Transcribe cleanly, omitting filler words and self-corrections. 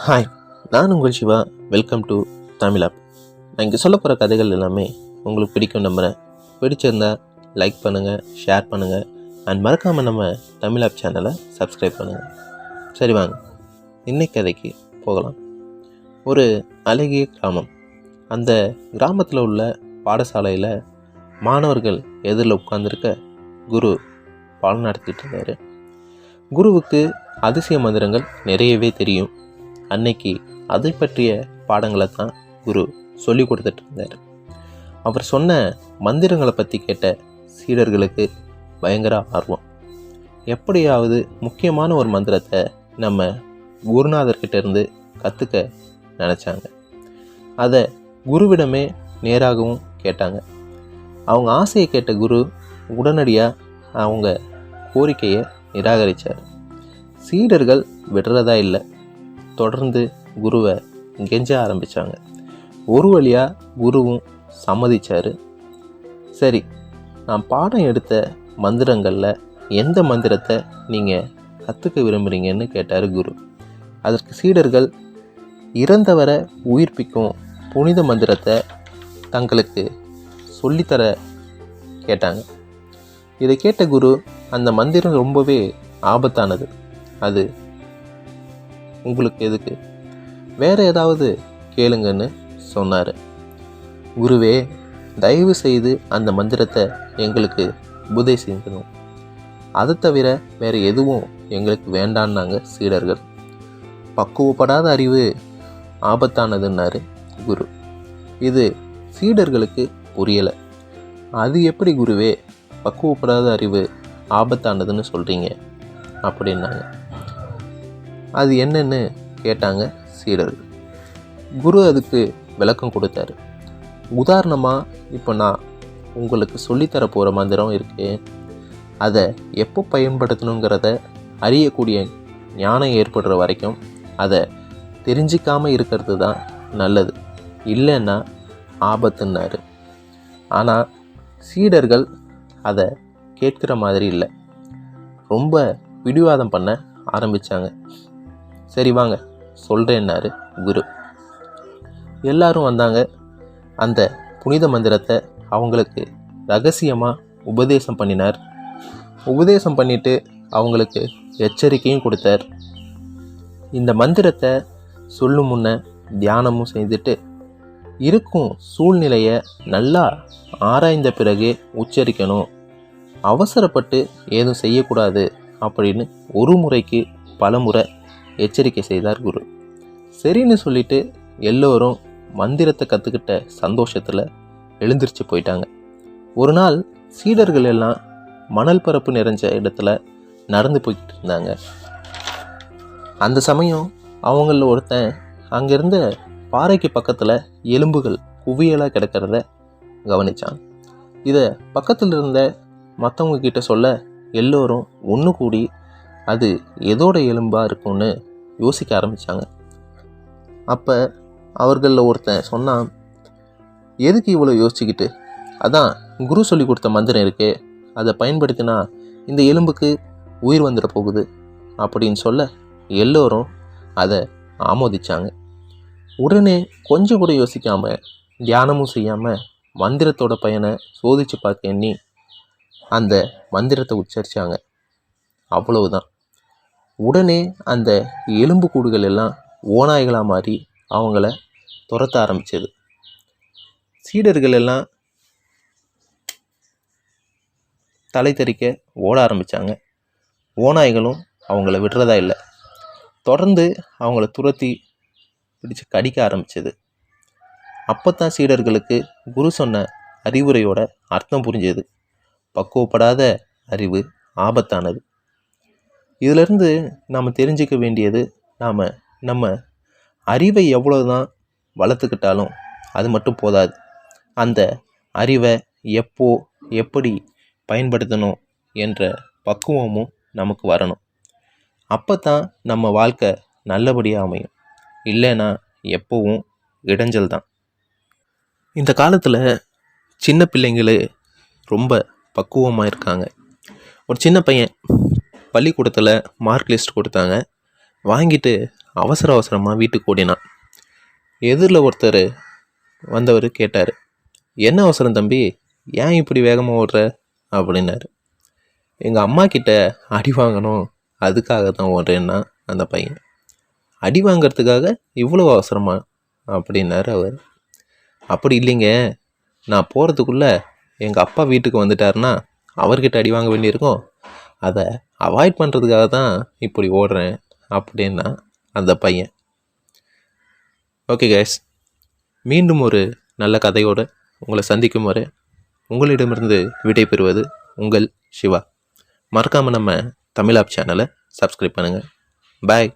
Hi, நான் உங்கள் Shiva. Welcome to Tamil app. நான் இங்கே சொல்ல போகிற கதைகள் எல்லாமே உங்களுக்கு பிடிக்கும் நம்புகிறேன். பிடிச்சிருந்தா லைக் பண்ணுங்கள், ஷேர் பண்ணுங்கள் அண்ட் மறக்காமல் நம்ம தமிழ் ஆப் சேனலை சப்ஸ்கிரைப் பண்ணுங்கள். சரி வாங்க, இன்னைக்கு கதைக்கு போகலாம். ஒரு அழகிய கிராமம். அந்த கிராமத்தில் உள்ள பாடசாலையில் மாணவர்கள் எதிரில் உட்கார்ந்துருக்க குரு பாடம் நடத்திட்டு இருந்தார். குருவுக்கு அதிசய மந்திரங்கள் நிறையவே தெரியும். அன்னைக்கு அதை பற்றிய பாடங்களை தான் குரு சொல்லி கொடுத்துட்டு இருந்தார். அவர் சொன்ன மந்திரங்களை பற்றி கேட்ட சீடர்களுக்கு பயங்கர ஆர்வம். எப்படியாவது முக்கியமான ஒரு மந்திரத்தை நம்ம குருநாதர்கிட்ட இருந்து கற்றுக்க நினச்சாங்க. அதை குருவிடமே நேராகவும் கேட்டாங்க. அவங்க ஆசையை கேட்ட குரு உடனடியாக அவங்க கோரிக்கையை நிராகரித்தார். சீடர்கள் விடுறதா இல்லை, தொடர்ந்து குருவை கெஞ்ச ஆரம்பித்தாங்க. ஒரு வழியாக குருவும் சம்மதிச்சார். சரி, நான் பாடம் எடுத்த மந்திரங்களில் எந்த மந்திரத்தை நீங்கள் கற்றுக்க விரும்புகிறீங்கன்னு கேட்டார் குரு. அதற்கு சீடர்கள் இறந்தவரை உயிர்ப்பிக்கும் புனித மந்திரத்தை தங்களுக்கு சொல்லித்தர கேட்டாங்க. இதை கேட்ட குரு, அந்த மந்திரம் ரொம்பவே ஆபத்தானது, அது உங்களுக்கு எதுக்கு, வேறு ஏதாவது கேளுங்கன்னு சொன்னார். குருவே, தயவு செய்து அந்த மந்திரத்தை எங்களுக்கு உபதேசிக்கணும், அதை தவிர வேறு எதுவும் எங்களுக்கு வேண்டான்னாங்க சீடர்கள். பக்குவப்படாத அறிவு ஆபத்தானதுன்னாரு குரு. இது சீடர்களுக்கு புரியலை. அது எப்படி குருவே பக்குவப்படாத அறிவு ஆபத்தானதுன்னு சொல்கிறீங்க அப்படின்னாங்க. அது என்னன்னு கேட்டாங்க சீடர்கள். குரு அதுக்கு விளக்கம் கொடுத்தாரு. உதாரணமாக, இப்போ நான் உங்களுக்கு சொல்லித்தர போகிற மந்திரம் இருக்கு, அதை எப்போ பயன்படுத்தணுங்கிறத அறியக்கூடிய ஞானம் ஏற்படுற வரைக்கும் அதை தெரிஞ்சிக்காமல் இருக்கிறது தான் நல்லது, இல்லைன்னா ஆபத்துன்னாரு. ஆனால் சீடர்கள் அதை கேட்குற மாதிரி இல்லை, ரொம்ப பிடிவாதம் பண்ண ஆரம்பித்தாங்க. சரி வாங்க சொல்கிறேன்னாரு குரு. எல்லாரும் வந்தாங்க. அந்த புனித மந்திரத்தை அவங்களுக்கு ரகசியமாக உபதேசம் பண்ணினார். உபதேசம் பண்ணிவிட்டு அவங்களுக்கு எச்சரிக்கையும் கொடுத்தார். இந்த மந்திரத்தை சொல்லும் முன்ன தியானமும் செய்துட்டு இருக்கும் சூழ்நிலையை நல்லா ஆராய்ந்த பிறகு உச்சரிக்கணும், அவசரப்பட்டு ஏதும் செய்யக்கூடாது அப்படின்னு ஒரு முறைக்கு பல முறை எச்சரிக்கை செய்தார் குரு. சரின்னு சொல்லிட்டு எல்லோரும் மந்திரத்தை கற்றுக்கிட்ட சந்தோஷத்தில் எழுந்திரிச்சு போயிட்டாங்க. ஒரு நாள் சீடர்கள் எல்லாம் மணல் பரப்பு நிறைஞ்ச இடத்துல நடந்து போய்கிட்டு இருந்தாங்க. அந்த சமயம் அவங்களில் ஒருத்தன் அங்கிருந்த பாறைக்கு பக்கத்தில் எலும்புகள் குவியலாக கிடக்கிறத கவனித்தான். இதை பக்கத்தில் இருந்த மற்றவங்க கிட்ட சொல்ல எல்லோரும் ஒன்று கூடி அது எதோட எலும்பாக இருக்கும்னு யோசிக்க ஆரம்பித்தாங்க. அப்போ அவர்களில் ஒருத்தன் சொன்னான், எதுக்கு இவ்வளோ யோசிச்சுக்கிட்டு, அதான் குரு சொல்லி கொடுத்த மந்திரம் இருக்கே, அதை பயன்படுத்தினா இந்த எலும்புக்கு உயிர் வந்துட போகுது அப்படின்னு சொல்ல எல்லோரும் அதை ஆமோதிச்சாங்க. உடனே கொஞ்சம் கூட யோசிக்காமல் தியானமும் செய்யாமல் மந்திரத்தோட பயனை சோதித்து பார்க்க எண்ணி அந்த மந்திரத்தை உச்சரித்தாங்க. அவ்வளவுதான். உடனே அந்த எலும்பு கூடுகள் எல்லாம் ஓநாய்களாக மாறி அவங்கள துரத்த ஆரம்பிச்சது. சீடர்கள் எல்லாம் தலை தெறிக்க ஓட ஆரம்பித்தாங்க. ஓநாய்களும் அவங்கள விடுறதா இல்லை, தொடர்ந்து அவங்கள துரத்தி பிடிச்சு கடிக்க ஆரம்பிச்சது. அப்போ தான் சீடர்களுக்கு குரு சொன்ன அறிவுரையோட அர்த்தம் புரிஞ்சது. பக்குவப்படாத அறிவு ஆபத்தானது. இதிலிருந்து நாம் தெரிஞ்சிக்க வேண்டியது, நாம் நம்ம அறிவை எவ்வளோ தான் வளர்த்துக்கிட்டாலும் அது மட்டும் போதாது. அந்த அறிவை எப்போ எப்படி பயன்படுத்தணும் என்ற பக்குவமும் நமக்கு வரணும். அப்போ தான் நம்ம வாழ்க்கை நல்லபடியாக அமையும், இல்லைன்னா எப்போவும் இடைஞ்சல் தான். இந்த காலத்தில் சின்ன பிள்ளைங்களே ரொம்ப பக்குவமாக இருக்காங்க. ஒரு சின்ன பையன் பள்ளிக்கூடத்தில் மார்க் லிஸ்ட் கொடுத்தாங்க. வாங்கிட்டு அவசர அவசரமாக வீட்டுக்கு ஓடினான். எதிரில் ஒருத்தர் வந்தவர் கேட்டார், என்ன அவசரம் தம்பி, ஏன் இப்படி வேகமாக ஓடுற அப்படின்னாரு. எங்கள் அம்மா கிட்ட அடி வாங்கணும், அதுக்காக தான் ஓடுறேன்னா அந்த பையன். அடி வாங்கிறதுக்காக இவ்வளோ அவசரமா அப்படின்னாரு அவர். அப்படி இல்லைங்க, நான் போகிறதுக்குள்ளே எங்கள் அப்பா வீட்டுக்கு வந்துட்டாருன்னா அவர்கிட்ட அடி வாங்க வேண்டியிருக்கும், அதை அவாய்ட் பண்ணுறதுக்காக தான் இப்படி ஓடுறேன் அப்படின்னா அந்த பையன். ஓகே கைஸ், மீண்டும் ஒரு நல்ல கதையோடு உங்களை சந்திக்கும் வரை உங்களிடமிருந்து விடை பெறுவது உங்கள் சிவா. மறக்காமல் நம்ம தமிழ் ஆப் சேனலை சப்ஸ்கிரைப் பண்ணுங்கள். பாய்.